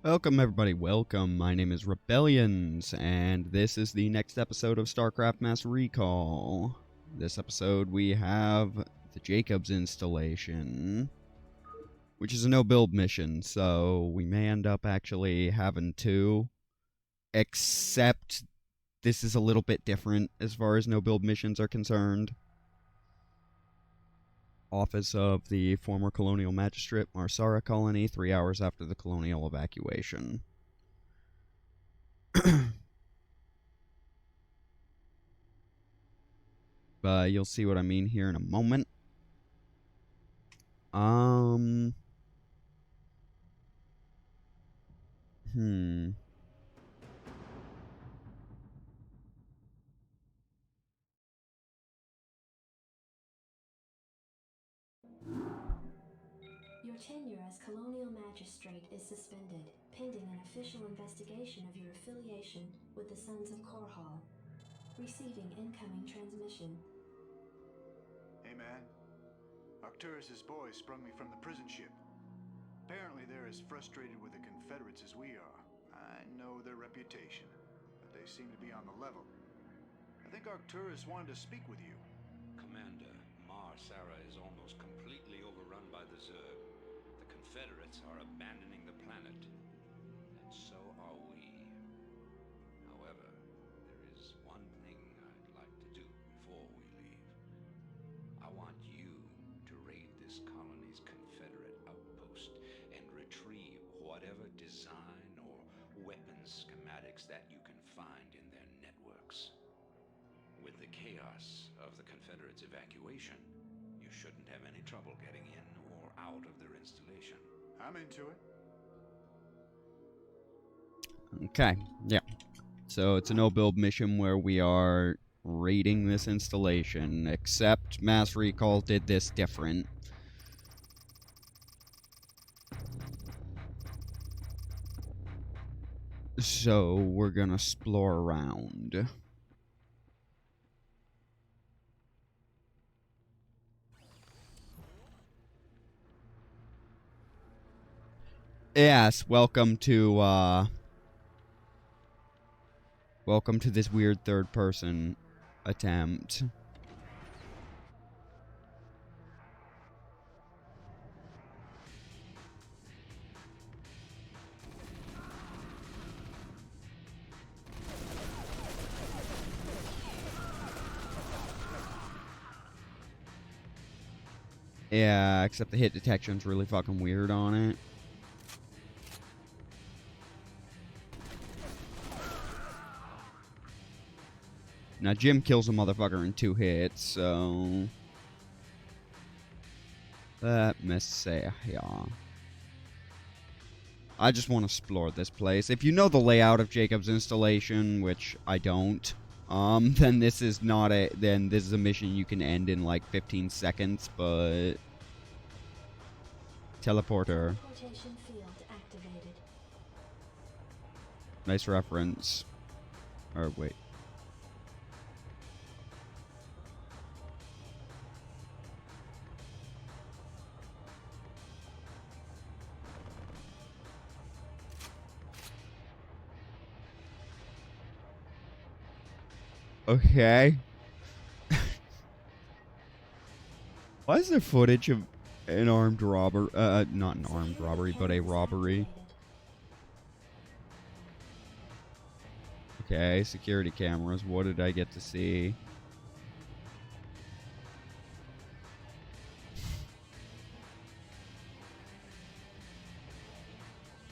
Welcome everybody, welcome. My name is Rebellions, and this is the next episode of Starcraft Mass Recall. This episode we have the Jacobs installation, which is a no-build mission, so we may end up actually having two, except this is a little bit different as far as no-build missions are concerned. Office of the former Colonial Magistrate, Marsara Colony, 3 hours after the colonial evacuation. But you'll see what I mean here in a moment. Your tenure as Colonial Magistrate is suspended, pending an official investigation of your affiliation with the Sons of Korhal. Receiving incoming transmission. Hey man, Arcturus' boys sprung me from the prison ship. Apparently they're as frustrated with the Confederates as we are. I know their reputation, but they seem to be on the level. I think Arcturus wanted to speak with you. Commander, Marsara is almost completely overrun by the Zerg. The Confederates are abandoning the planet, and so are we. However, there is one thing I'd like to do before we leave. I want you to raid this colony's Confederate outpost and retrieve whatever design or weapons schematics that you can find in their networks. With the chaos of the Confederates' evacuation, you shouldn't have any trouble getting in or out of their installation. I'm into it. Okay, yeah. So it's a no-build mission where we are raiding this installation, except Mass Recall did this different. So we're gonna explore around. Yes, welcome to this weird third-person attempt. Yeah, except the hit detection's really fucking weird on it. Now, Jim kills a motherfucker in 2 hits, so... Let me see here. I just want to explore this place. If you know the layout of Jacob's installation, which I don't, then this is not a... Then this is a mission you can end in, like, 15 seconds, but... Teleporter. Teleportation field activated. Nice reference. Or, wait. Okay. Why is there footage of an armed robber? Not an armed robbery, but a robbery. Okay, security cameras. What did I get to see?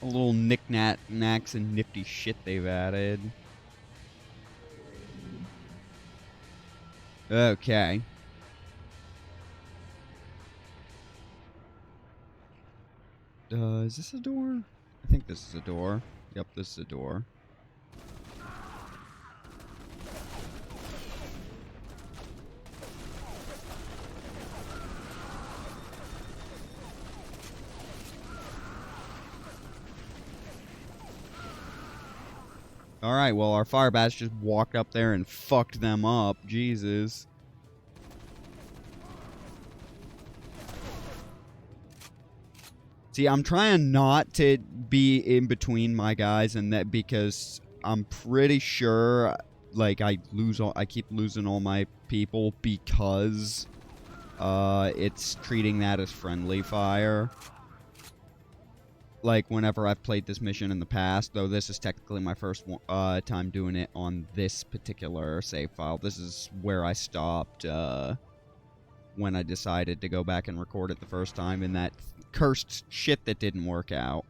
A little knick-knacks and nifty shit they've added. Okay. Is this a door? I think this is a door. Yep, this is a door. Alright, well, our fire bats just walked up there and fucked them up. Jesus. See, I'm trying not to be in between my guys, and that because I'm pretty sure, like, I keep losing all my people because it's treating that as friendly fire. Like, whenever I've played this mission in the past, though this is technically my first time doing it on this particular save file. This is where I stopped when I decided to go back and record it the first time in that cursed shit that didn't work out.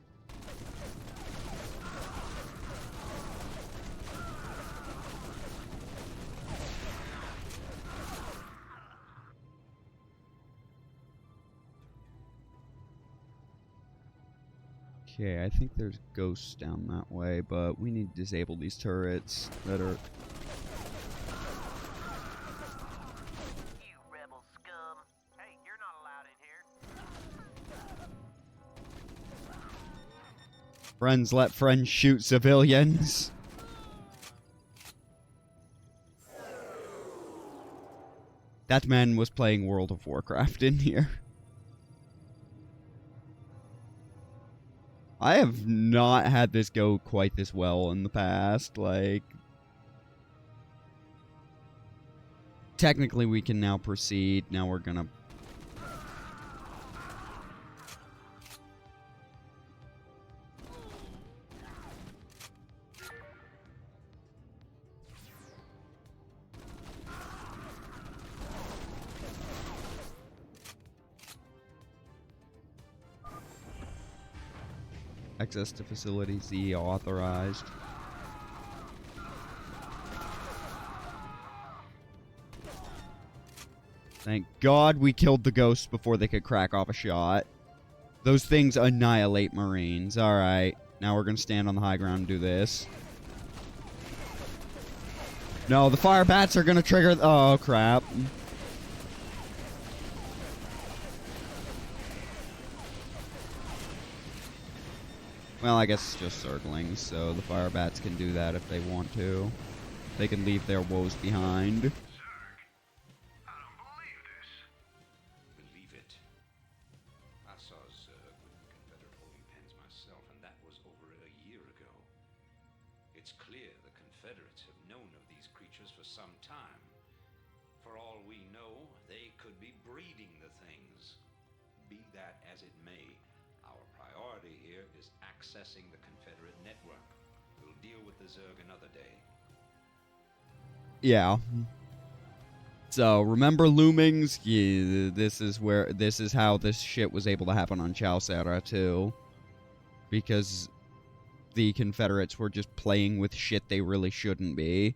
Okay, I think there's ghosts down that way, but we need to disable these turrets that are... You rebel scum. Hey, you're not allowed in here. Friends let friends shoot civilians. That man was playing World of Warcraft in here. I have not had this go quite this well in the past, like... Technically, we can now proceed. Now we're gonna... Access to facility Z authorized. Thank God we killed the ghosts before they could crack off a shot. Those things annihilate Marines. Alright, now we're gonna stand on the high ground and do this. No, the fire bats are gonna trigger... Oh, crap. Well, I guess it's just circling, so the fire bats can do that if they want to. They can leave their woes behind. Zerg, I don't believe this. Believe it. I saw Zerg with the Confederate holding pens myself, and that was over a year ago. It's clear the Confederates have known of these creatures for some time. For all we know, they could be breeding the things. Be that as it may, our priority here is accessing the Confederate network. We'll deal with the Zerg another day. Yeah. So, remember Loomings? Yeah, this is how this shit was able to happen on Chowsera, too. Because the Confederates were just playing with shit they really shouldn't be.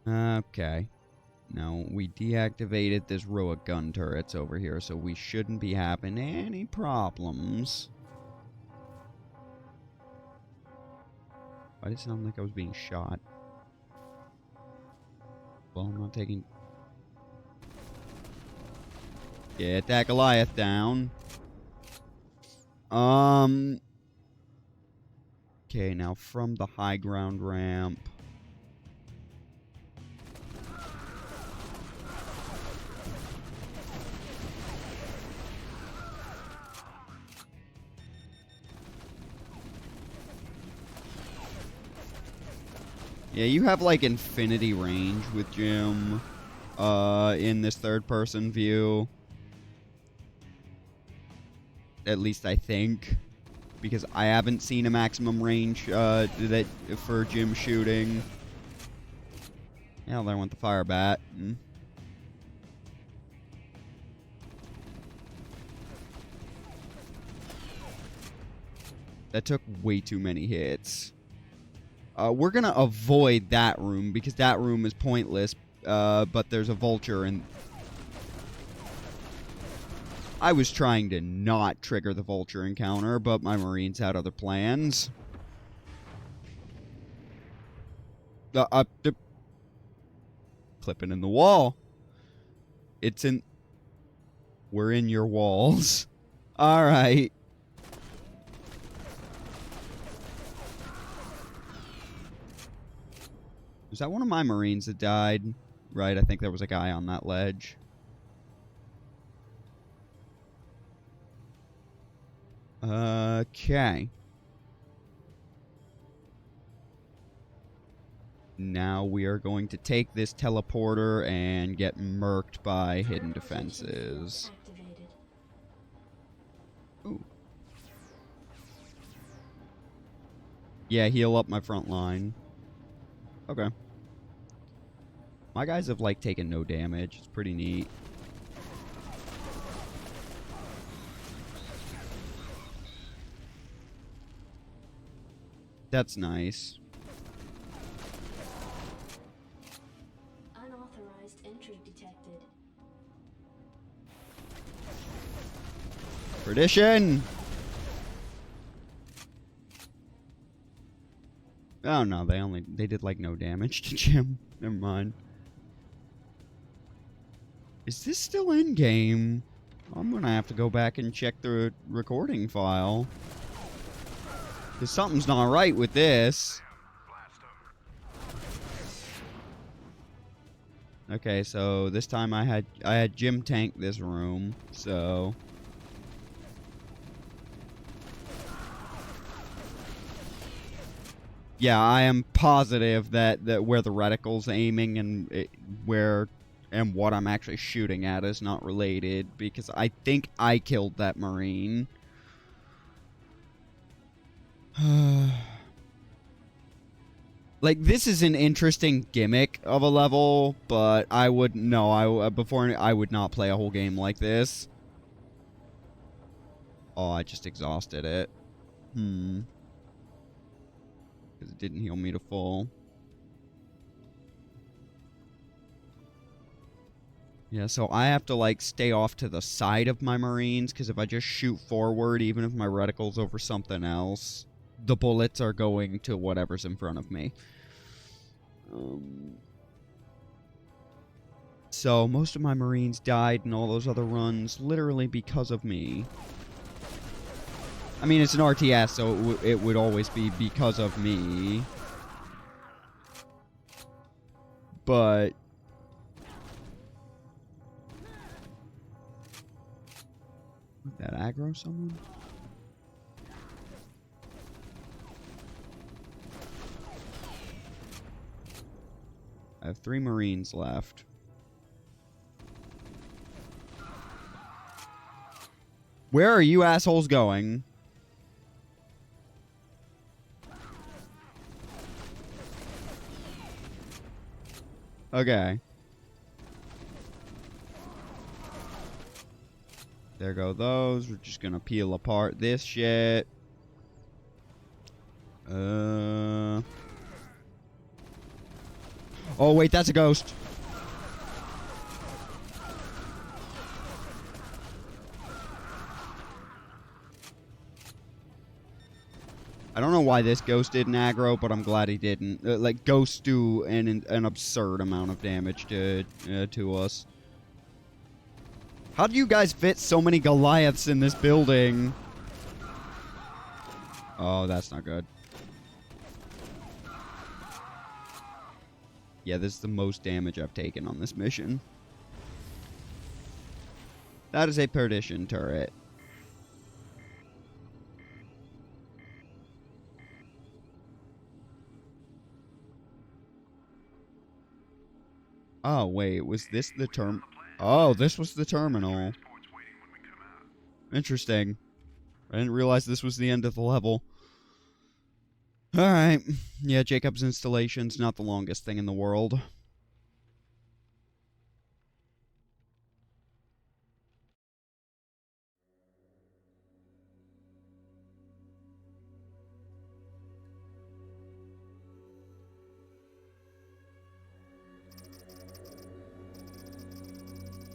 Okay. Now, we deactivated this row of gun turrets over here, so we shouldn't be having any problems. Why did it sound like I was being shot? Well, I'm not taking... Get that Goliath down. Okay, now from the high ground ramp... Yeah, you have, like, infinity range with Jim, in this third-person view. At least I think. Because I haven't seen a maximum range, for Jim shooting. Yeah, there went the fire bat. That took way too many hits. We're gonna avoid that room, because that room is pointless, but there's a vulture, and... I was trying to not trigger the vulture encounter, but my Marines had other plans. Clipping in the wall. It's in... We're in your walls. Alright. Was that one of my Marines that died? Right, I think there was a guy on that ledge. Okay. Now we are going to take this teleporter and get murked by hidden defenses. Activated. Ooh. Yeah, heal up my front line. Okay. My guys have, like, taken no damage. It's pretty neat. That's nice. Unauthorized entry detected. Perdition! Oh no, they did like no damage to Jim. Never mind. Is this still in game? I'm gonna have to go back and check the recording file. Cause something's not right with this. Okay, so this time I had Jim tank this room, so yeah, I am positive that where the reticle's aiming and what I'm actually shooting at is not related, because I think I killed that Marine. Like, this is an interesting gimmick of a level, but I would not play a whole game like this. Oh, I just exhausted it. Because it didn't heal me to full. Yeah, so I have to, like, stay off to the side of my Marines, because if I just shoot forward, even if my reticle's over something else, the bullets are going to whatever's in front of me. So, most of my Marines died in all those other runs, literally because of me. I mean, it's an RTS, so it would always be because of me. But would that aggro someone? I have 3 Marines left. Where are you assholes going? Okay. There go those. We're just gonna peel apart this shit. Oh, wait, that's a ghost. I don't know why this ghost didn't aggro, but I'm glad he didn't. Like, ghosts do an absurd amount of damage to us. How do you guys fit so many Goliaths in this building? Oh, that's not good. Yeah, this is the most damage I've taken on this mission. That is a perdition turret. Oh, wait, was this the Oh, this was the terminal. Interesting. I didn't realize this was the end of the level. Alright. Yeah, Jacob's installation's not the longest thing in the world.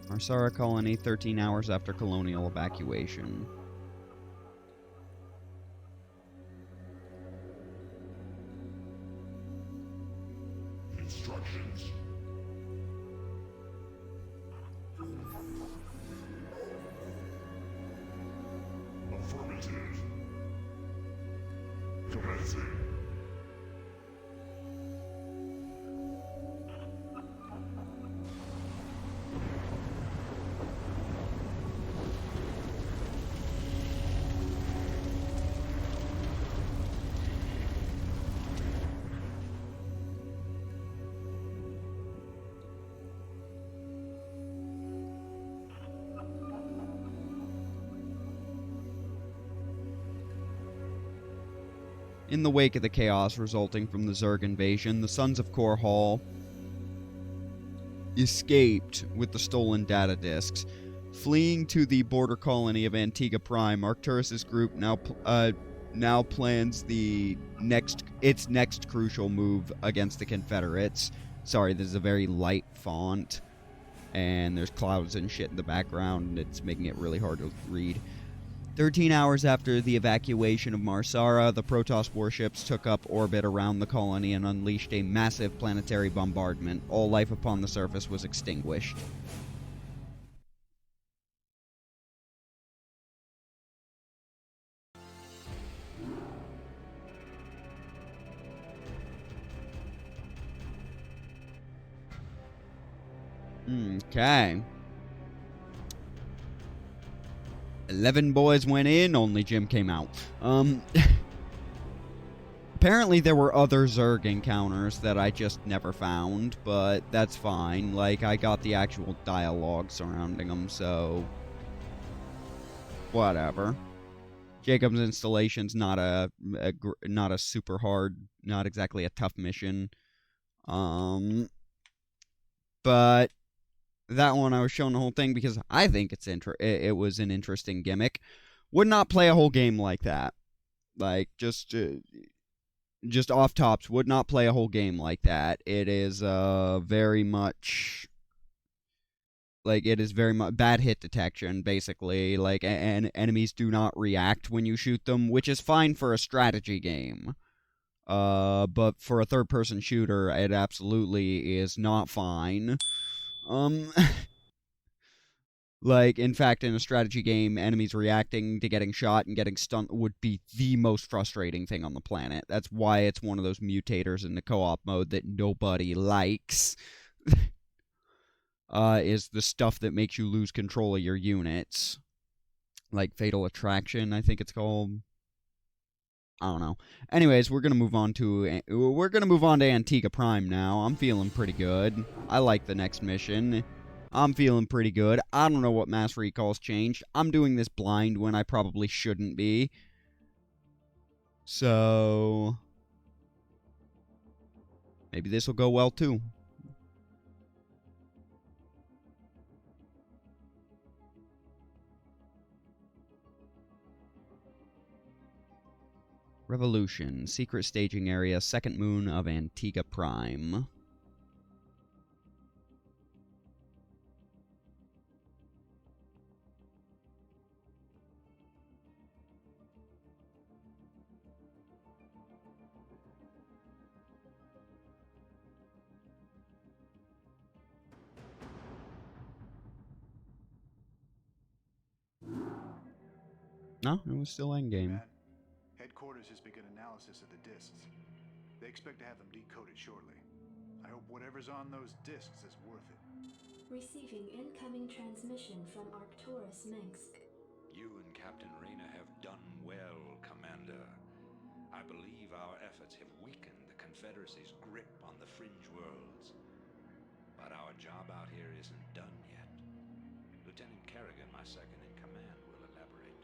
Marsara colony 13 hours after colonial evacuation. Instructions. Affirmative. Commencing. In the wake of the chaos resulting from the Zerg invasion, the Sons of Korhal escaped with the stolen data disks. Fleeing to the border colony of Antigua Prime, Arcturus' group now plans its next crucial move against the Confederates. Sorry, this is a very light font, and there's clouds and shit in the background, and it's making it really hard to read. 13 hours after the evacuation of Marsara, the Protoss warships took up orbit around the colony and unleashed a massive planetary bombardment. All life upon the surface was extinguished. Okay. 11 boys went in, only Jim came out. Apparently there were other Zerg encounters that I just never found, but that's fine. Like, I got the actual dialogue surrounding them, so whatever. Jacob's installation's not a super hard, not exactly a tough mission. But that one I was showing the whole thing because I think it was an interesting gimmick. Would not play a whole game like that. Like, just off tops, would not play a whole game like that. It is very much bad hit detection, basically. Like, and enemies do not react when you shoot them, which is fine for a strategy game. But for a third-person shooter, it absolutely is not fine. Like, in fact, in a strategy game, enemies reacting to getting shot and getting stunned would be the most frustrating thing on the planet. That's why it's one of those mutators in the co-op mode that nobody likes. Is the stuff that makes you lose control of your units. Like Fatal Attraction, I think it's called. I don't know. Anyways, we're gonna move on to Antigua Prime now. I'm feeling pretty good. I like the next mission. I'm feeling pretty good. I don't know what mass recalls changed. I'm doing this blind when I probably shouldn't be. So maybe this will go well too. Revolution, secret staging area, second moon of Antigua Prime. No, it was still endgame. Headquarters has begun analysis of the discs. They expect to have them decoded shortly. I hope whatever's on those discs is worth it. Receiving incoming transmission from Arcturus Minsk. You and Captain Rayna have done well, Commander. I believe our efforts have weakened the Confederacy's grip on the fringe worlds. But our job out here isn't done yet. Lieutenant Kerrigan, my second in command, will elaborate.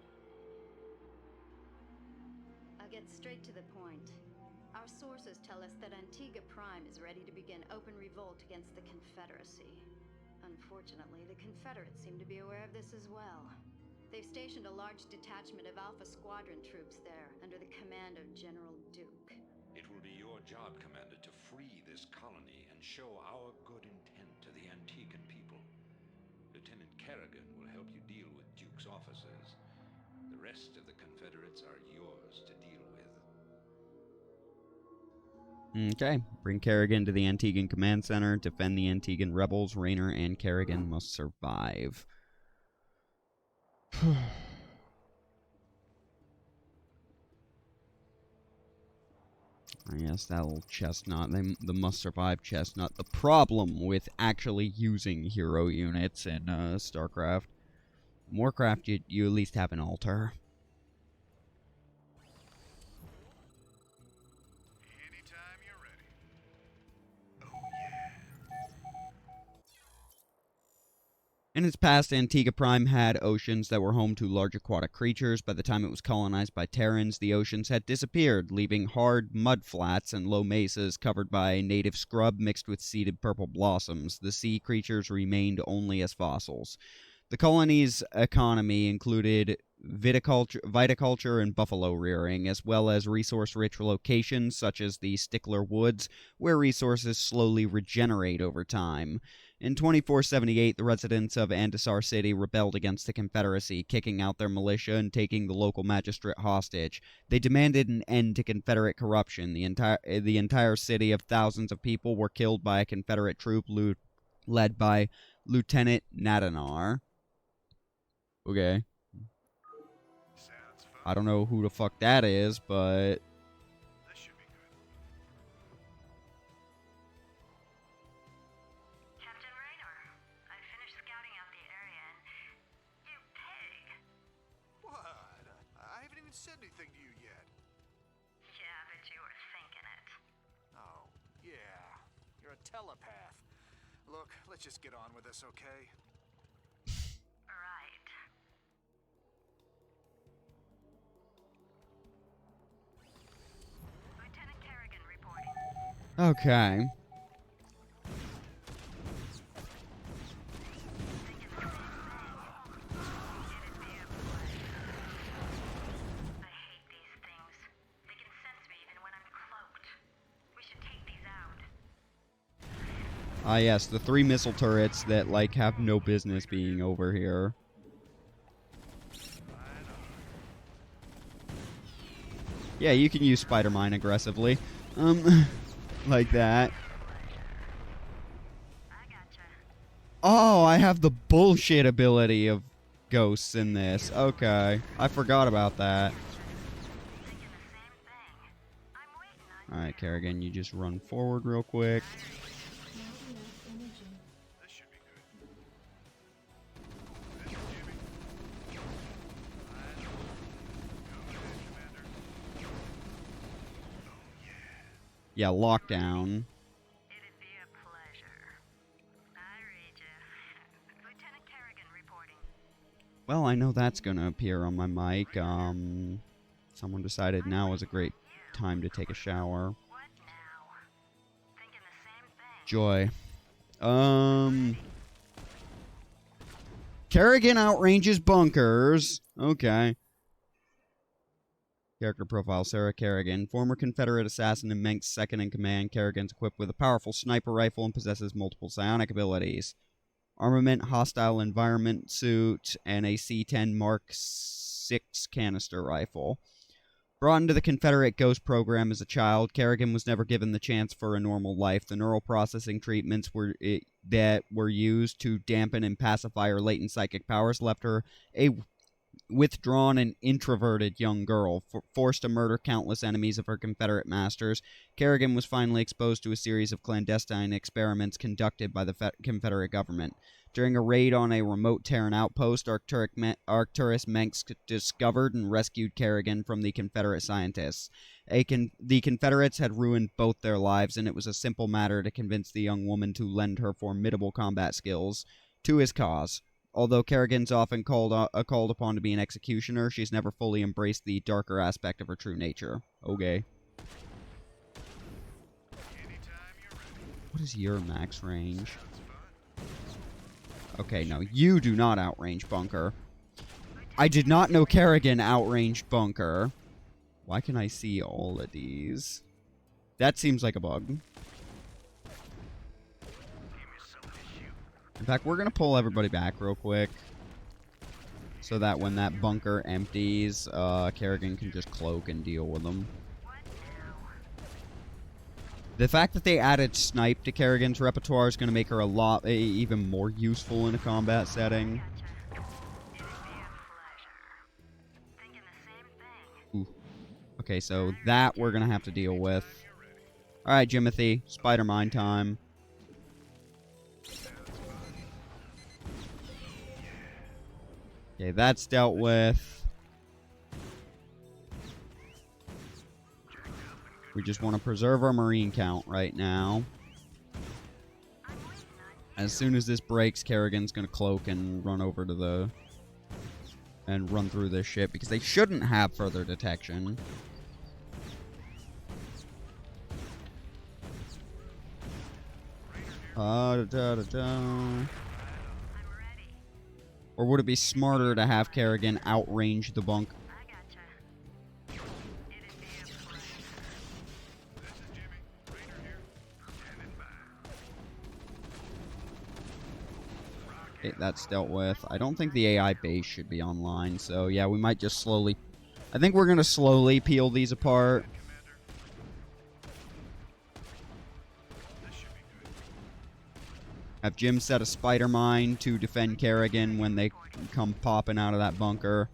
I'll get straight to the point. Our sources tell us that Antigua Prime is ready to begin open revolt against the Confederacy. Unfortunately, the Confederates seem to be aware of this as well. They've stationed a large detachment of Alpha Squadron troops there, under the command of General Duke. It will be your job, Commander, to free this colony and show our good intent to the Antiguan people. Lieutenant Kerrigan will help you deal with Duke's officers. The rest of the Confederates are yours to deal with. Okay. Bring Kerrigan to the Antiguan Command Center. Defend the Antiguan rebels. Rayner and Kerrigan must survive. I guess that little chestnut, the must-survive chestnut. The problem with actually using hero units in Starcraft. In Warcraft, you at least have an altar. Anytime you're ready. Oh, yeah. In its past, Antigua Prime had oceans that were home to large aquatic creatures. By the time it was colonized by Terrans, the oceans had disappeared, leaving hard mud flats and low mesas covered by native scrub mixed with seeded purple blossoms. The sea creatures remained only as fossils. The colony's economy included viticulture and buffalo rearing, as well as resource-rich locations such as the Stickler Woods, where resources slowly regenerate over time. In 2478, the residents of Andasar City rebelled against the Confederacy, kicking out their militia and taking the local magistrate hostage. They demanded an end to Confederate corruption. The entire city of thousands of people were killed by a Confederate troop led by Lieutenant Nadanar. Okay. I don't know who the fuck that is, but... This should be good. Captain Raynor, I finished scouting out the area and... You pig! What? I haven't even said anything to you yet. Yeah, but you were thinking it. Oh, yeah. You're a telepath. Look, let's just get on with this, okay? Right. Lieutenant Kerrigan reporting. Okay. I hate these things. They can sense me even when I'm cloaked. We should take these out. Ah, yes, the 3 missile turrets that, like, have no business being over here. Yeah, you can use Spider Mine aggressively. Like that. I gotcha. Oh, I have the bullshit ability of ghosts in this. Okay, I forgot about that. Thinking the same thing. I'm waiting on Alright, Kerrigan, you just run forward real quick. Not enough energy. This should be good. This is Jimmy. Go ahead, Commander. Yeah, lockdown. It'd be a pleasure. I read you. Lieutenant Kerrigan reporting. Well, I know that's gonna appear on my mic. Someone decided now is a great time to take a shower. What now? Thinking the same thing. Joy. Kerrigan outranges bunkers. Okay. Character profile, Sarah Kerrigan. Former Confederate assassin and Menk's second-in-command, Kerrigan's equipped with a powerful sniper rifle and possesses multiple psionic abilities. Armament, hostile environment suit, and a C-10 Mark VI canister rifle. Brought into the Confederate Ghost program as a child, Kerrigan was never given the chance for a normal life. The neural processing treatments that were used to dampen and pacify her latent psychic powers left her a withdrawn and introverted young girl. Forced to murder countless enemies of her Confederate masters, Kerrigan was finally exposed to a series of clandestine experiments conducted by the Confederate government. During a raid on a remote Terran outpost, Arcturus Menks discovered and rescued Kerrigan from the Confederate scientists. The Confederates had ruined both their lives, and it was a simple matter to convince the young woman to lend her formidable combat skills to his cause. Although Kerrigan's often called upon to be an executioner, she's never fully embraced the darker aspect of her true nature. Okay. What is your max range? Okay, no, you do not outrange Bunker. I did not know Kerrigan outranged Bunker. Why can I see all of these? That seems like a bug. In fact, we're going to pull everybody back real quick, so that when that bunker empties, Kerrigan can just cloak and deal with them. The fact that they added Snipe to Kerrigan's repertoire is going to make her even more useful in a combat setting. Ooh. Okay, so that we're going to have to deal with. Alright, Jimothy, Spider Mine time. Okay, that's dealt with. We just want to preserve our Marine count right now. As soon as this breaks, Kerrigan's gonna cloak and run over to the... and run through this shit, because they shouldn't have further detection. Or would it be smarter to have Kerrigan outrange the bunk? Okay, that's dealt with. I don't think the AI base should be online, so yeah, we might just slowly... I think we're gonna slowly peel these apart. Have Jim set a spider mine to defend Kerrigan when they come popping out of that bunker.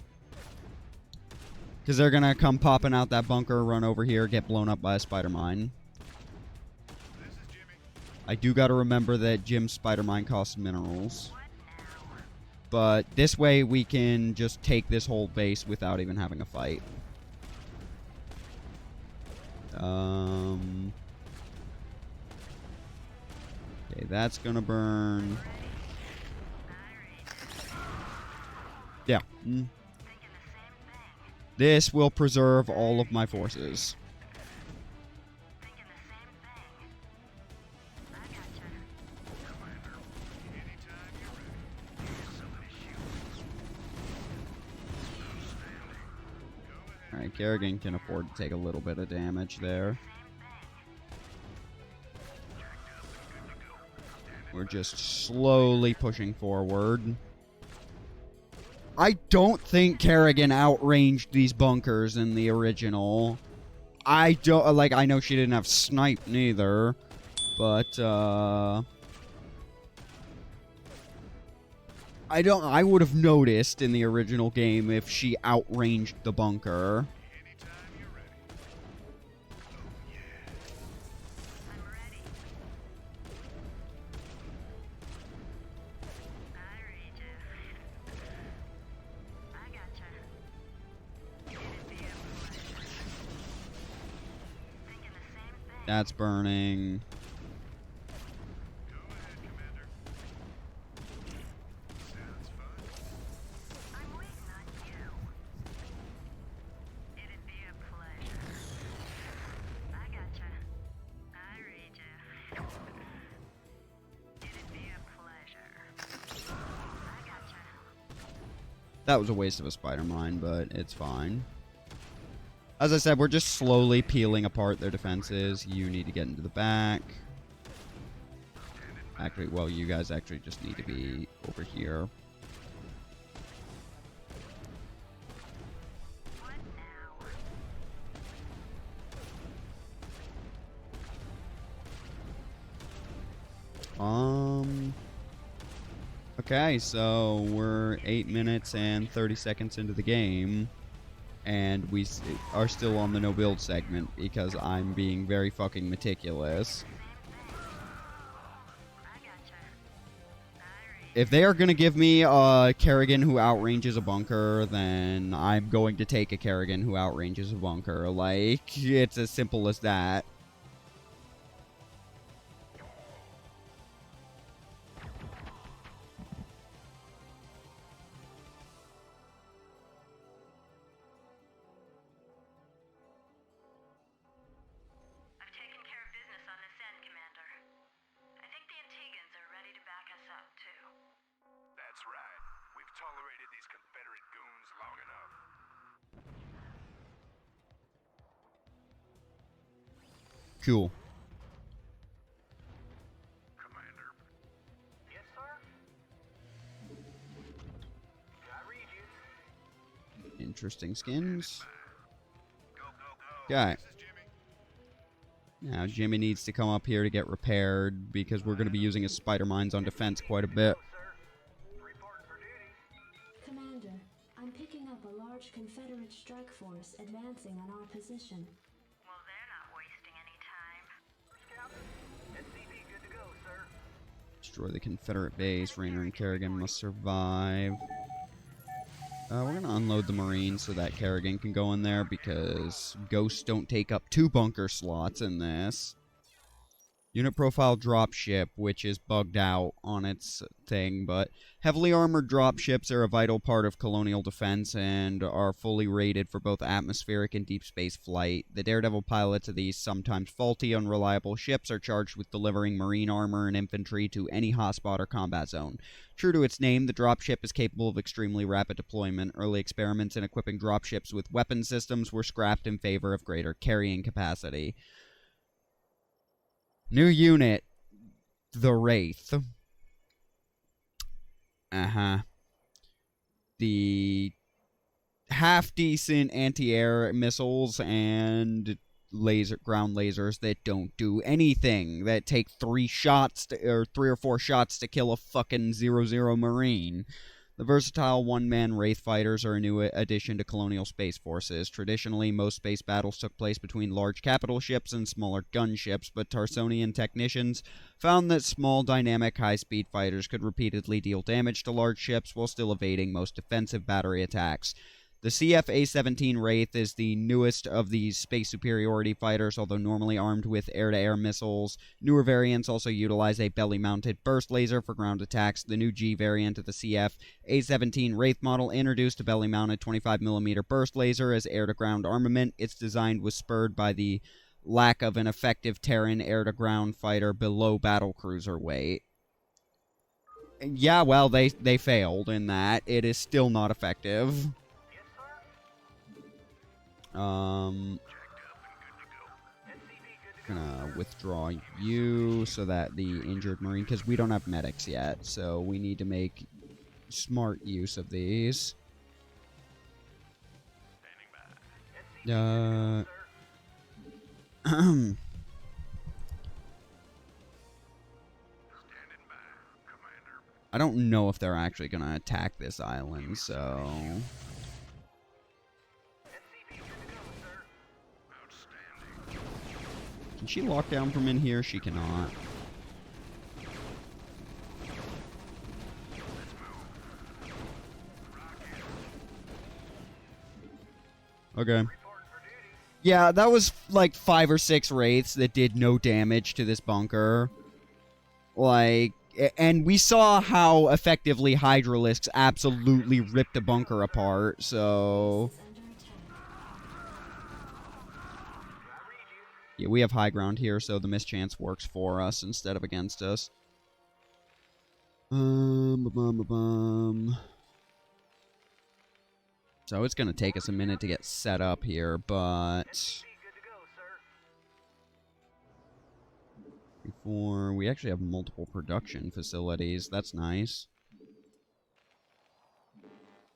Because they're gonna come popping out that bunker, run over here, get blown up by a spider mine. I do gotta remember that Jim's spider mine costs minerals. But this way we can just take this whole base without even having a fight. Okay, that's gonna burn. Yeah. This will preserve all of my forces. Alright, Kerrigan can afford to take a little bit of damage there. We're just slowly pushing forward. I don't think Kerrigan outranged these bunkers in the original. I don't, like, I know she didn't have snipe neither, but, I would have noticed in the original game if she outranged the bunker. That's burning. That was a waste of a spider mine, but it's fine. As I said, we're just slowly peeling apart their defenses. You need to get into the back. Actually, well, you guys actually just need to be over here. Okay, so we're 8 minutes and 30 seconds into the game. And we are still on the no build segment because I'm being very fucking meticulous. If they are going to give me a Kerrigan who outranges a bunker, then I'm going to take a Kerrigan who outranges a bunker. Like, it's as simple as that. Cool. Commander. Yes, sir? I read you. Interesting skins. Go, go, go. Okay. Now Jimmy needs to come up here to get repaired because we're going to be using his spider mines on defense quite a bit. Commander, I'm picking up a large Confederate strike force advancing on our position. Well, they're not wasting any time. Scout, SCP good to go, sir. Destroy the Confederate base. Raynor and Kerrigan must survive. We're going to unload the Marines so that Kerrigan can go in there because ghosts don't take up 2 bunker slots in this. Unit profile dropship, which is bugged out on its thing, but heavily armored dropships are a vital part of colonial defense and are fully rated for both atmospheric and deep space flight. The daredevil pilots of these sometimes faulty, unreliable ships are charged with delivering marine armor and infantry to any hotspot or combat zone. True to its name, the dropship is capable of extremely rapid deployment. Early experiments in equipping dropships with weapon systems were scrapped in favor of greater carrying capacity. New unit, the Wraith. The half-decent anti-air missiles and ground lasers that don't do anything, that take 3 or 4 shots to kill a fucking 0-0 Marine. The versatile one-man Wraith fighters are a new addition to colonial space forces. Traditionally, most space battles took place between large capital ships and smaller gunships, but Tarsonian technicians found that small, dynamic, high-speed fighters could repeatedly deal damage to large ships while still evading most defensive battery attacks. The CF-A-17 Wraith is the newest of these space superiority fighters, although normally armed with air-to-air missiles. Newer variants also utilize a belly-mounted burst laser for ground attacks. The new G variant of the CF-A-17 Wraith model introduced a belly-mounted 25mm burst laser as air-to-ground armament. Its design was spurred by the lack of an effective Terran air-to-ground fighter below battlecruiser weight. Yeah, well, they failed in that. It is still not effective. Gonna withdraw you so that the injured Marine, because we don't have medics yet, so we need to make smart use of these. I don't know if they're actually gonna attack this island, so... Can she lock down from in here? She cannot. Okay. Yeah, that was like 5 or 6 Wraiths that did no damage to this bunker. Like, and we saw how effectively Hydralisks absolutely ripped a bunker apart, so... Yeah, we have high ground here, so the mischance works for us instead of against us. So it's gonna take us a minute to get set up here, but... Before... We actually have multiple production facilities. That's nice.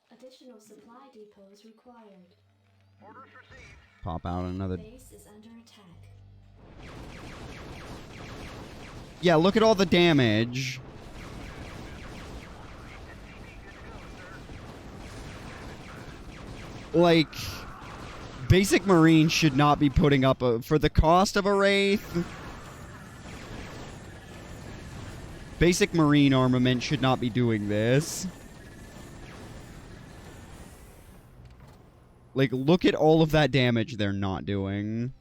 Additional supply depots required. Orders received. Pop out another... Base is under attack. Yeah, look at all the damage. Like, basic Marines should not be putting up for the cost of a Wraith. Basic Marine armament should not be doing this. Like, look at all of that damage they're not doing.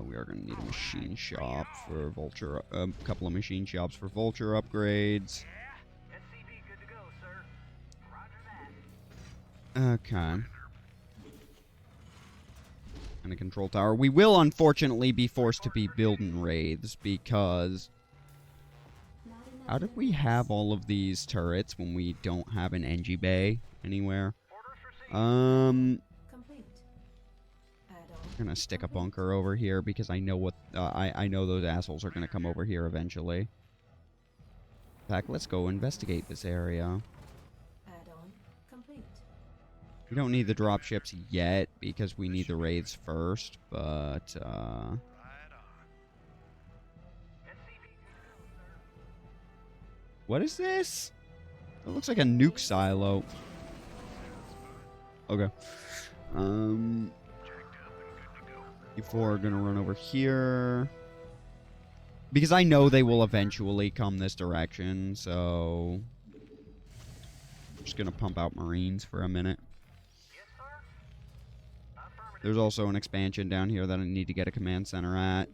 We are going to need a machine shop for Vulture, a couple of machine shops for Vulture upgrades. SCV good to go, sir. Roger that. Okay. And a control tower. We will, unfortunately, be forced to be building Wraiths, because... How did we have all of these turrets when we don't have an NG bay anywhere? I'm gonna stick a bunker over here because I know what I know those assholes are gonna come over here eventually. In fact, let's go investigate this area. We don't need the dropships yet because we need the Wraiths first, but what is this? It looks like a nuke silo. Okay. Before we're gonna run over here. Because I know they will eventually come this direction, so... I'm just gonna pump out Marines for a minute. Yes, sir. There's also an expansion down here that I need to get a command center at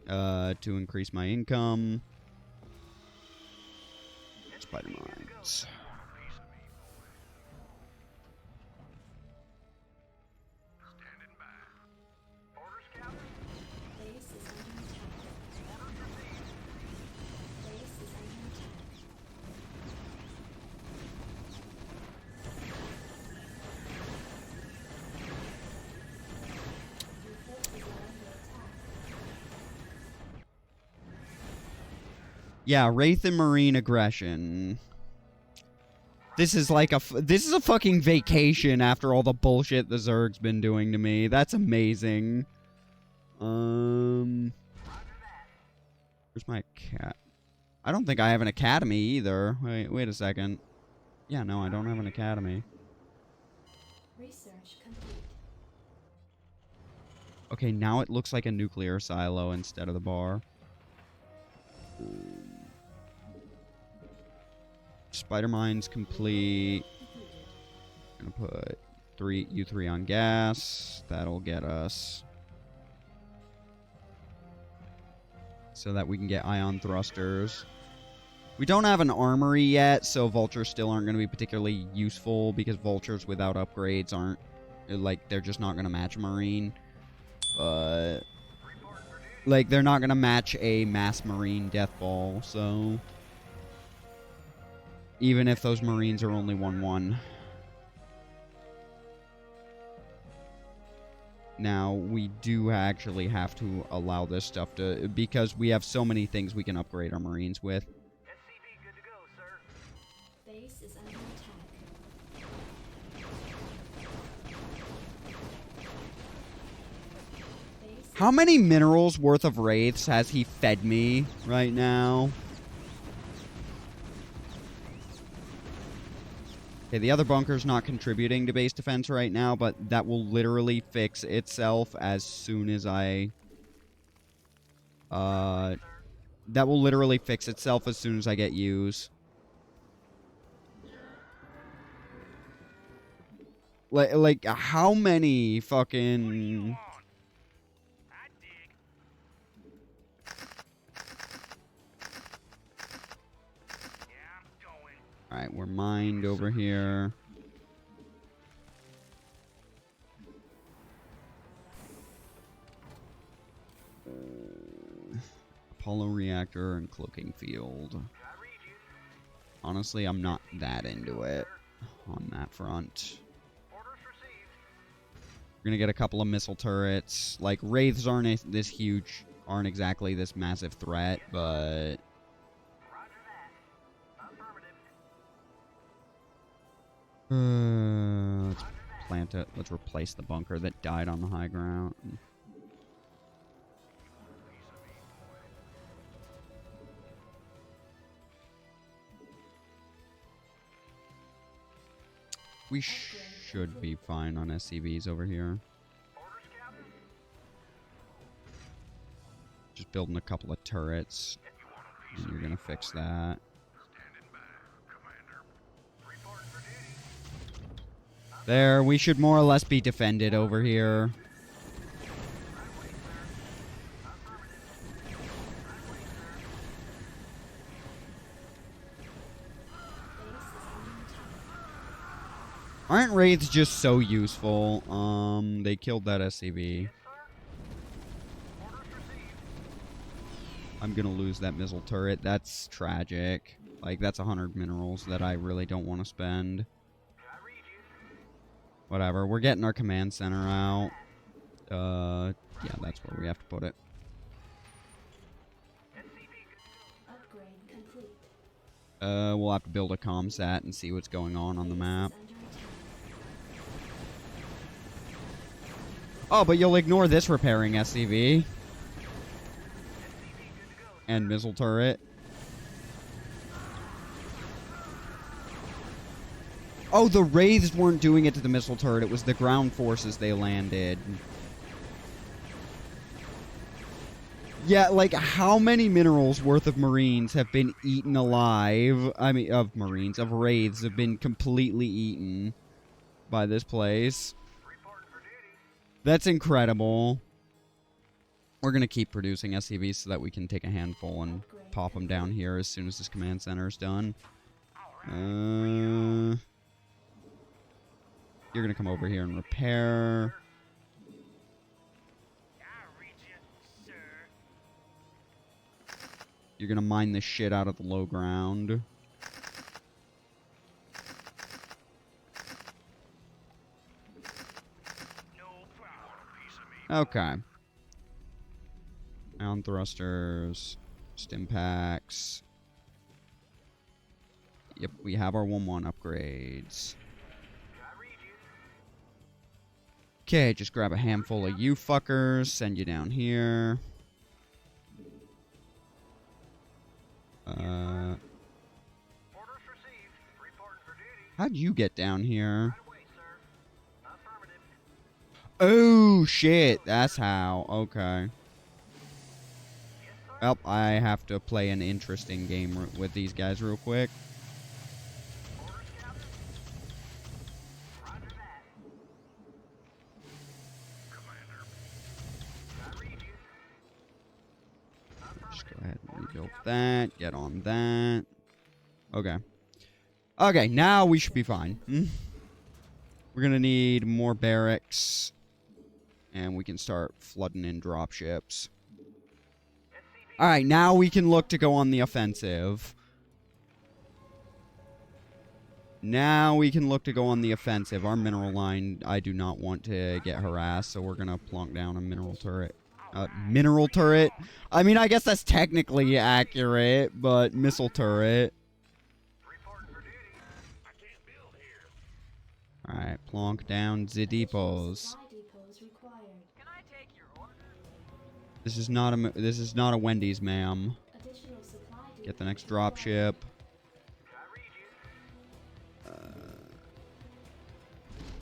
to increase my income. Spider mines. Base is under attack. Base is under attack. Your forces are under attack. Yeah, Wraith and Marine aggression. This is like this is a fucking vacation after all the bullshit the Zerg's been doing to me. That's amazing. Where's my cat? I don't think I have an academy either. Wait a second. Yeah, no, I don't have an academy. Research complete. Okay, now it looks like a nuclear silo instead of the bar. Spider mines complete. Gonna put U3 on gas. That'll get us so that we can get ion thrusters. We don't have an armory yet, so vultures still aren't going to be particularly useful because vultures without upgrades aren't, like, they're just not going to match a marine. But, like, they're not going to match a mass marine death ball, so even if those marines are only 1-1. Now, we do actually have to allow this stuff to, because we have so many things we can upgrade our marines with. SCV good to go, sir. Base is under attack. Base How many minerals worth of wraiths has he fed me right now? Okay, the other bunker's not contributing to base defense right now, but that will literally fix itself as soon as I... that will literally fix itself as soon as I get use. Like, how many fucking... I dig. Yeah, I'm going. Alright, we're mined over here. Apollo reactor and cloaking field. I read you. Honestly, I'm not that into it on that front. Orders received. We're gonna get a couple of missile turrets. Like, Wraiths aren't this huge, aren't exactly this massive threat, but... Roger that. Affirmative. let's plant it. Let's replace the bunker that died on the high ground. We should be fine on SCVs over here. Orders, Captain. Just building a couple of turrets. And you're gonna fix that. Standing by, Commander. Reporting for duty. There, we should more or less be defended over here. Aren't Wraiths just so useful? They killed that SCV. I'm gonna lose that missile turret. That's tragic. Like, that's 100 minerals that I really don't want to spend. Whatever, we're getting our command center out. Yeah, that's where we have to put it. upgrade complete. We'll have to build a comsat and see what's going on the map. Base is under attack. Oh, but you'll ignore this repairing SCV. And missile turret. Oh, the Wraiths weren't doing it to the missile turret. It was the ground forces they landed. Yeah, like, how many minerals worth of Marines have been eaten alive? I mean, of Marines, of Wraiths have been completely eaten by this place. Reporting for duty. That's incredible. We're going to keep producing SCVs so that we can take a handful and pop them down here as soon as this command center is done. You're going to come over here and repair. You're going to mine the shit out of the low ground. Okay. Ion thrusters, stim packs. Yep, we have our 1-1 upgrades. Okay, just grab a handful of you fuckers, send you down here. How'd you get down here? Oh, shit. That's how. Okay. Well, I have to play an interesting game with these guys real quick. Just go ahead and rebuild that. Get on that. Okay. Okay, now we should be fine. We're gonna need more barracks. And we can start flooding in dropships. Alright, now we can look to go on the offensive. Now we can look to go on the offensive. Our mineral line, I do not want to get harassed, so we're gonna plonk down a mineral turret. Mineral turret? I mean, I guess that's technically accurate, but missile turret. Alright, plonk down the depots. This is not a Wendy's, ma'am. Get the next dropship.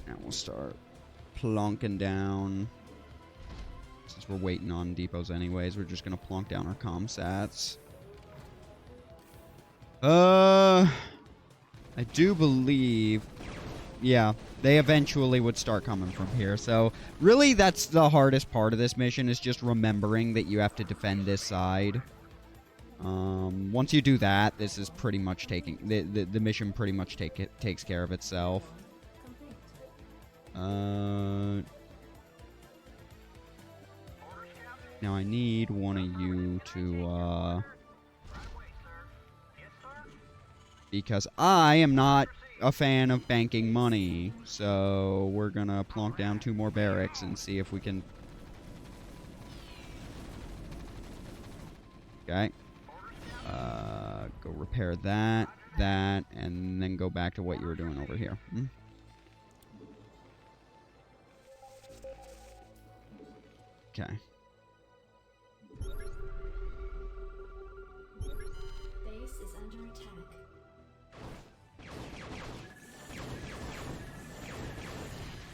And we'll start plonking down. Since we're waiting on depots anyways, we're just gonna plonk down our comsats. I do believe... Yeah, they eventually would start coming from here. So, really, that's the hardest part of this mission, is just remembering that you have to defend this side. Once you do that, this is pretty much taking... The mission pretty much takes care of itself. Now I need one of you to, because I am not a fan of banking money, so we're gonna plonk down 2 more barracks and see if we can... Okay. Go repair that, and then go back to what you were doing over here. Okay. Base is under attack.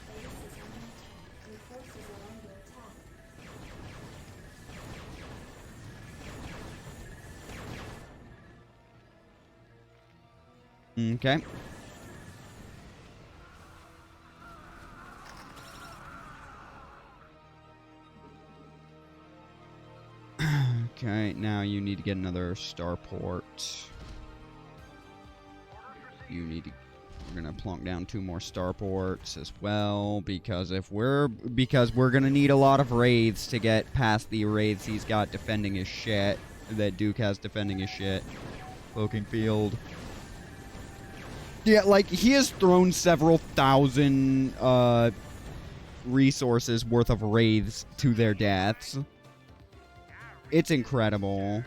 Base is under attack. Your forces are under attack. Okay. Okay, now you need to get another starport. You need to... We're gonna plonk down 2 more starports as well, because we're gonna need a lot of Wraiths to get past the Wraiths he's got defending his shit. That Duke has defending his shit. Cloaking field. Yeah, like, he has thrown several thousand resources worth of Wraiths to their deaths. It's incredible.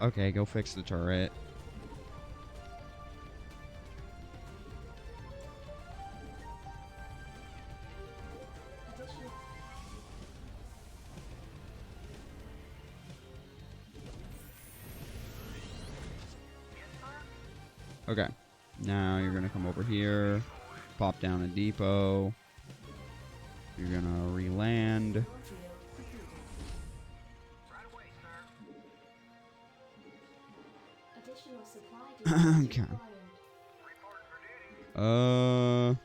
Okay, go fix the turret. Okay. Now you're gonna come over here, pop down a depot. You're gonna re-land. Additional supply depots Okay. required.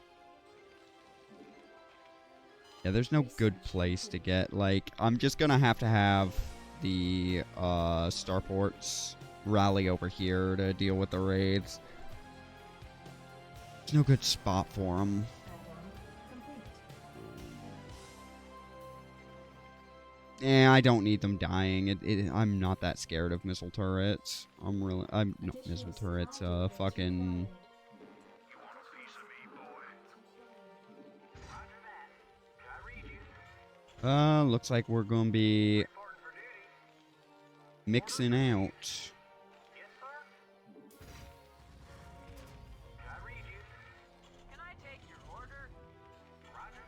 Yeah, there's no good place to get, like, I'm just gonna have to have the, starports rally over here to deal with the Wraiths. There's no good spot for them. I don't need them dying. I'm not that scared of missile turrets. I'm not missile turrets, fucking... Looks like we're gonna be mixing out. Yes, sir. I read you. Can I take your order? Roger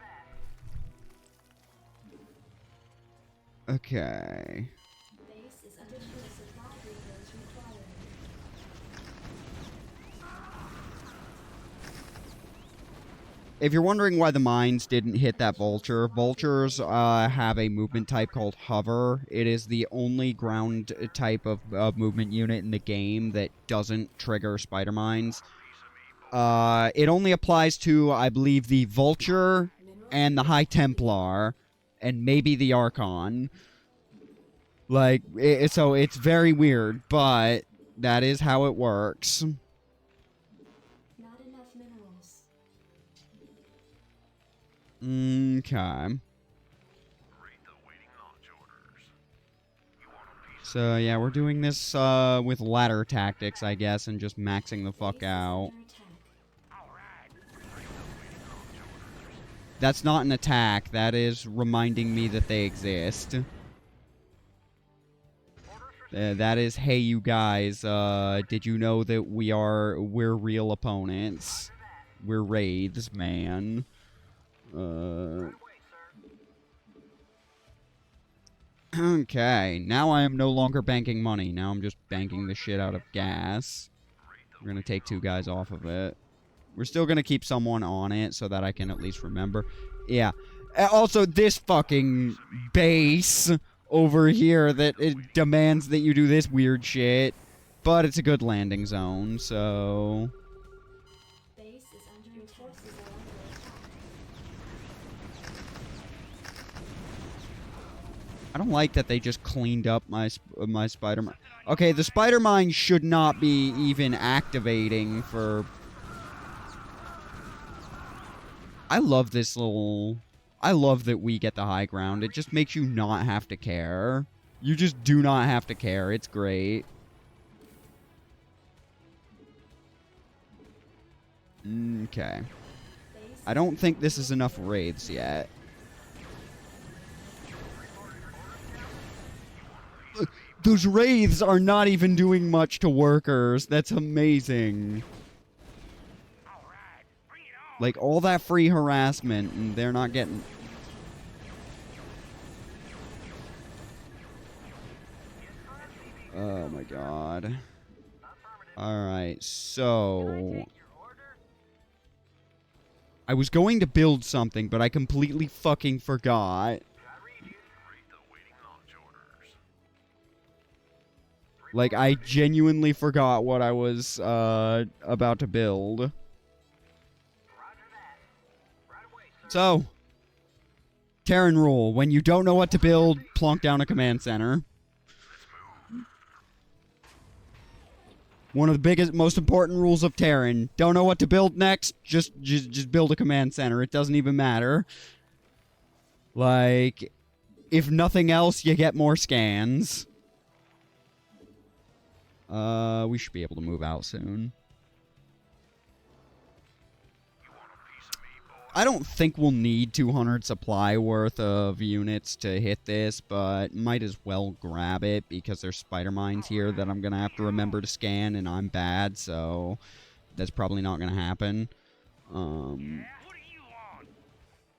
that. Okay. Base is additional supply depots required. If you're wondering why the mines didn't hit that vulture, vultures have a movement type called hover. It is the only ground type of movement unit in the game that doesn't trigger spider mines. It only applies to, I believe, the vulture and the High Templar, and maybe the Archon. Like, so it's very weird, but that is how it works. Not enough minerals. Okay. So, yeah, we're doing this with ladder tactics, I guess, and just maxing the fuck Base is out. under attack. That's not an attack. That is reminding me that they exist. That is, hey, you guys, did you know that we're real opponents? We're Wraiths, man. Okay, now I am no longer banking money. Now I'm just banking the shit out of gas. We're gonna take 2 guys off of it. We're still gonna keep someone on it so that I can at least remember. Yeah. Also, this fucking base over here that it demands that you do this weird shit. But it's a good landing zone, so... Base is under your forces are under attack. I don't like that they just cleaned up my spider mine. Okay, the spider mine should not be even activating for... I love this little... I love that we get the high ground. It just makes you not have to care. You just do not have to care. It's great. Okay. I don't think this is enough Wraiths yet. Those Wraiths are not even doing much to workers. That's amazing. Like, all that free harassment, and they're not getting... Oh my god. Alright, so... I was going to build something, but I completely fucking forgot. Like, I genuinely forgot what I was, about to build. So, Terran rule. When you don't know what to build, plonk down a command center. One of the biggest, most important rules of Terran. Don't know what to build next? Just build a command center. It doesn't even matter. Like, if nothing else, you get more scans. We should be able to move out soon. I don't think we'll need 200 supply worth of units to hit this, but might as well grab it because there's spider mines here that I'm gonna have to remember to scan, and I'm bad, so that's probably not gonna happen.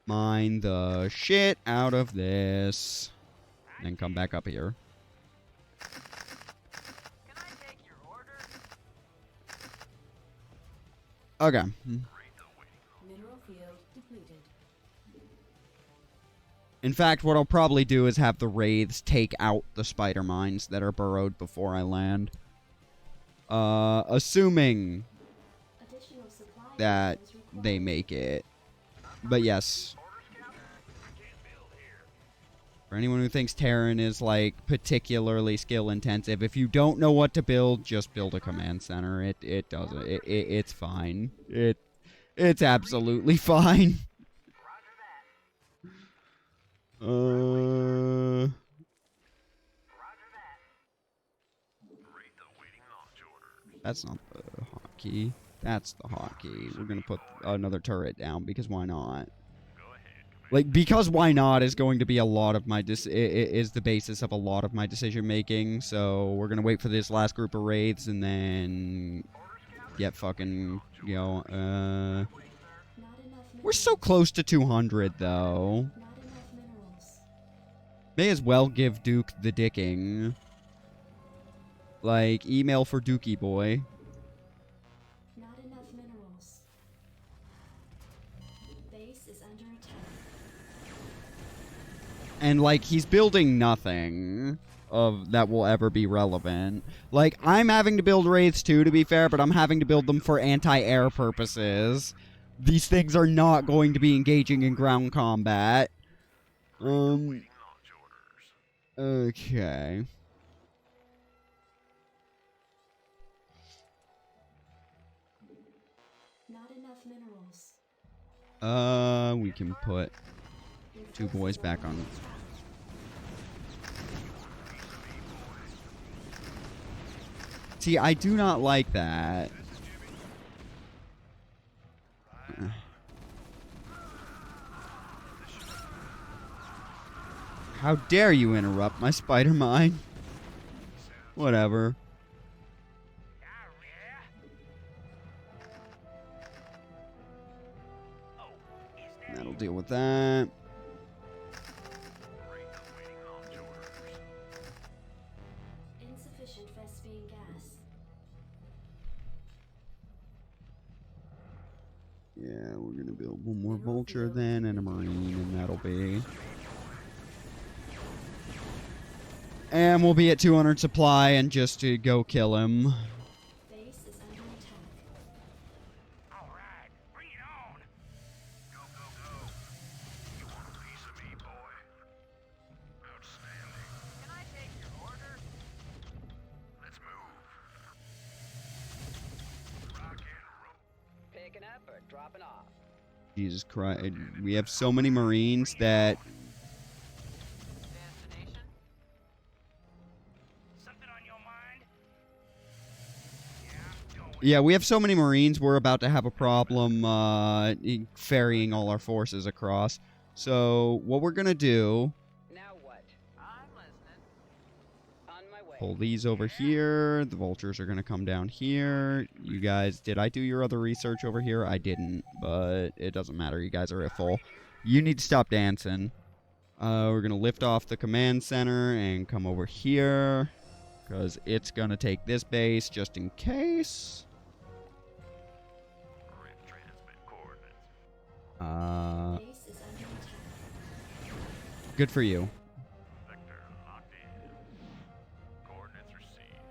Mine the shit out of this, then come back up here. Okay. Mineral field depleted. In fact, what I'll probably do is have the Wraiths take out the spider mines that are burrowed before I land. Assuming Additional supply that depots required. they make it. But yes. For anyone who thinks Terran is, like, particularly skill-intensive, if you don't know what to build, just build a command center. It doesn't. It's fine. It's absolutely fine. That's not the hotkey. That's the hotkey. We're gonna put another turret down because why not? Like, because why not is going to be a lot of my is the basis of a lot of my decision making. So we're gonna wait for this last group of wraiths and then get fucking, you know, Not enough we're so minerals. close to 200 though. Not enough minerals. May as well give Duke the dicking. Like, email for Dukie boy. Not enough minerals. Base is under attack. And, like, he's building nothing of that will ever be relevant. Like, I'm having to build Wraiths too, to be fair, but I'm having to build them for anti-air purposes. These things are not going to be engaging in ground combat. Okay. Not enough minerals. We can put two boys back on. See, I do not like that. How dare you interrupt my spider mine? Whatever. That'll deal with that. Insufficient Vespian gas. Yeah, we're gonna build one more vulture then and a marine, and that'll be. And we'll be at 200 supply and just to go kill him. Base is under attack. Alright, bring it on! Go, go, go. You want a piece of me, boy? Outstanding. Can I take your order? Let's move. Rock and roll. Picking up or dropping off? Jesus Christ. We have so many marines that. Destination? Something on your mind? Yeah, I'm going. Yeah, we have so many marines, we're about to have a problem ferrying all our forces across. So, what we're gonna do. Now what? I'm listening. On my way. Pull these over here. The vultures are going to come down here. You guys, did I do your other research over here? I didn't, but it doesn't matter. You guys are at full. You need to stop dancing. We're going to lift off the command center and come over here, because it's going to take this base just in case. Transmit coordinates. Base is under attack. Good for you. Vector locked in. Coordinates received.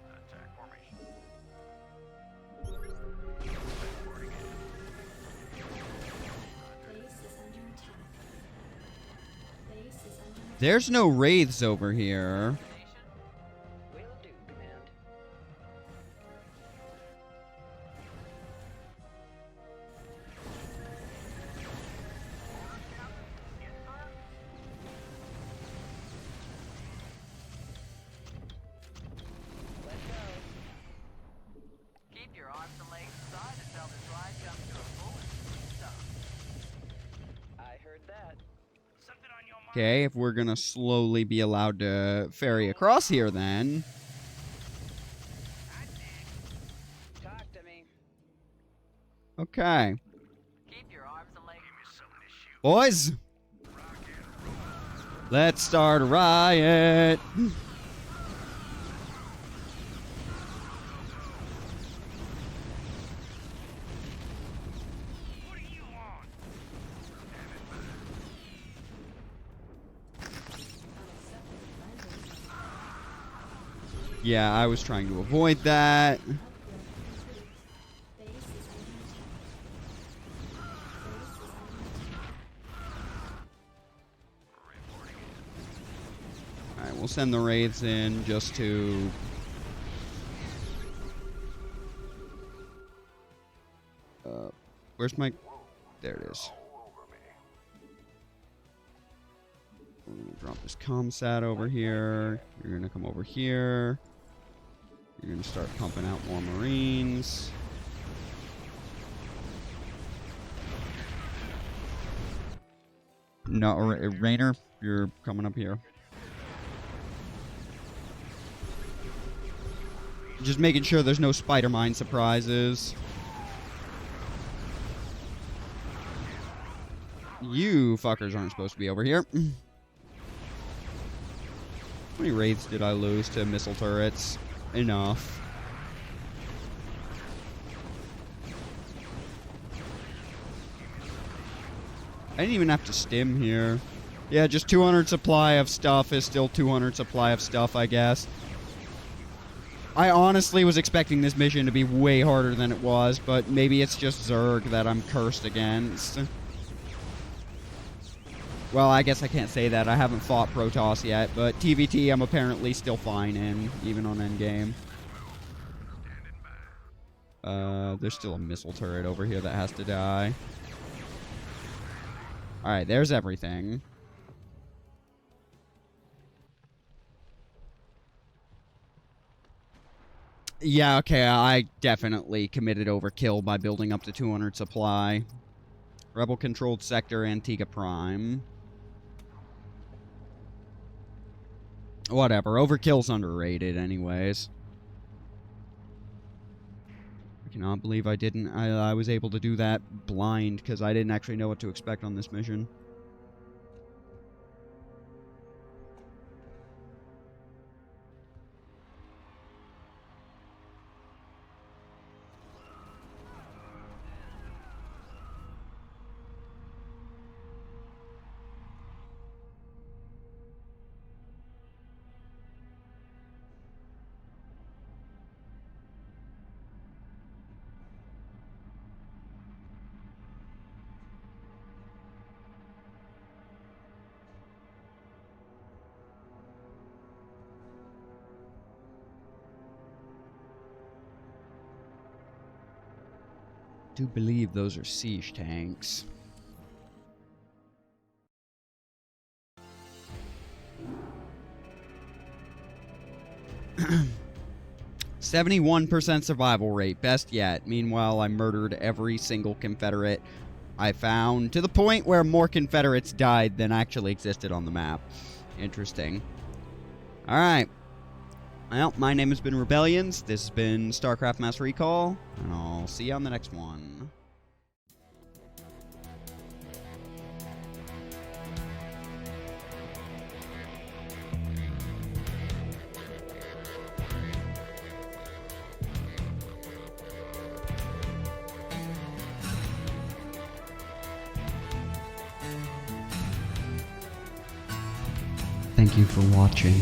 Attack formation. Base is under attack. Base is under attack. There's no wraiths over here. Will do, command. Let's go. Keep your arms and legs aside until this ride comes to a full stop. I heard that. Something on your mind? Okay, if we're going to slowly be allowed to ferry across here then. Talk to me. Okay. Keep your arms and legs. Give me something to shoot. Boys, let's start a riot. What do you want? Yeah, I was trying to avoid that. Base is under attack. Base is under attack. Alright, we'll send the Wraiths in just to... where's my... There it is. We're gonna drop this comsat over here. You're gonna come over here. You're gonna start pumping out more Marines. No, Rainer, you're coming up here. Just making sure there's no spider mine surprises. You fuckers aren't supposed to be over here. How many Wraiths did I lose to missile turrets? Enough. I didn't even have to stim here. Yeah, just 200 supply of stuff is still 200 supply of stuff, I guess. I honestly was expecting this mission to be way harder than it was, but maybe it's just Zerg that I'm cursed against. Well, I guess I can't say that. I haven't fought Protoss yet, but TVT I'm apparently still fine in, even on endgame. There's still a missile turret over here that has to die. Alright, there's everything. Yeah, okay, I definitely committed overkill by building up to 200 supply. Rebel-controlled sector, Antigua Prime. Whatever, overkill's underrated anyways. I cannot believe I didn't... I was able to do that blind, because I didn't actually know what to expect on this mission. I do believe those are siege tanks. "71% survival rate, best yet. Meanwhile, I murdered every single Confederate I found, to the point where more Confederates died than actually existed on the map. Interesting. Alright. Well, my name has been Rebellions, this has been Starcraft Mass Recall, and I'll see you on the next one. Thank you for watching.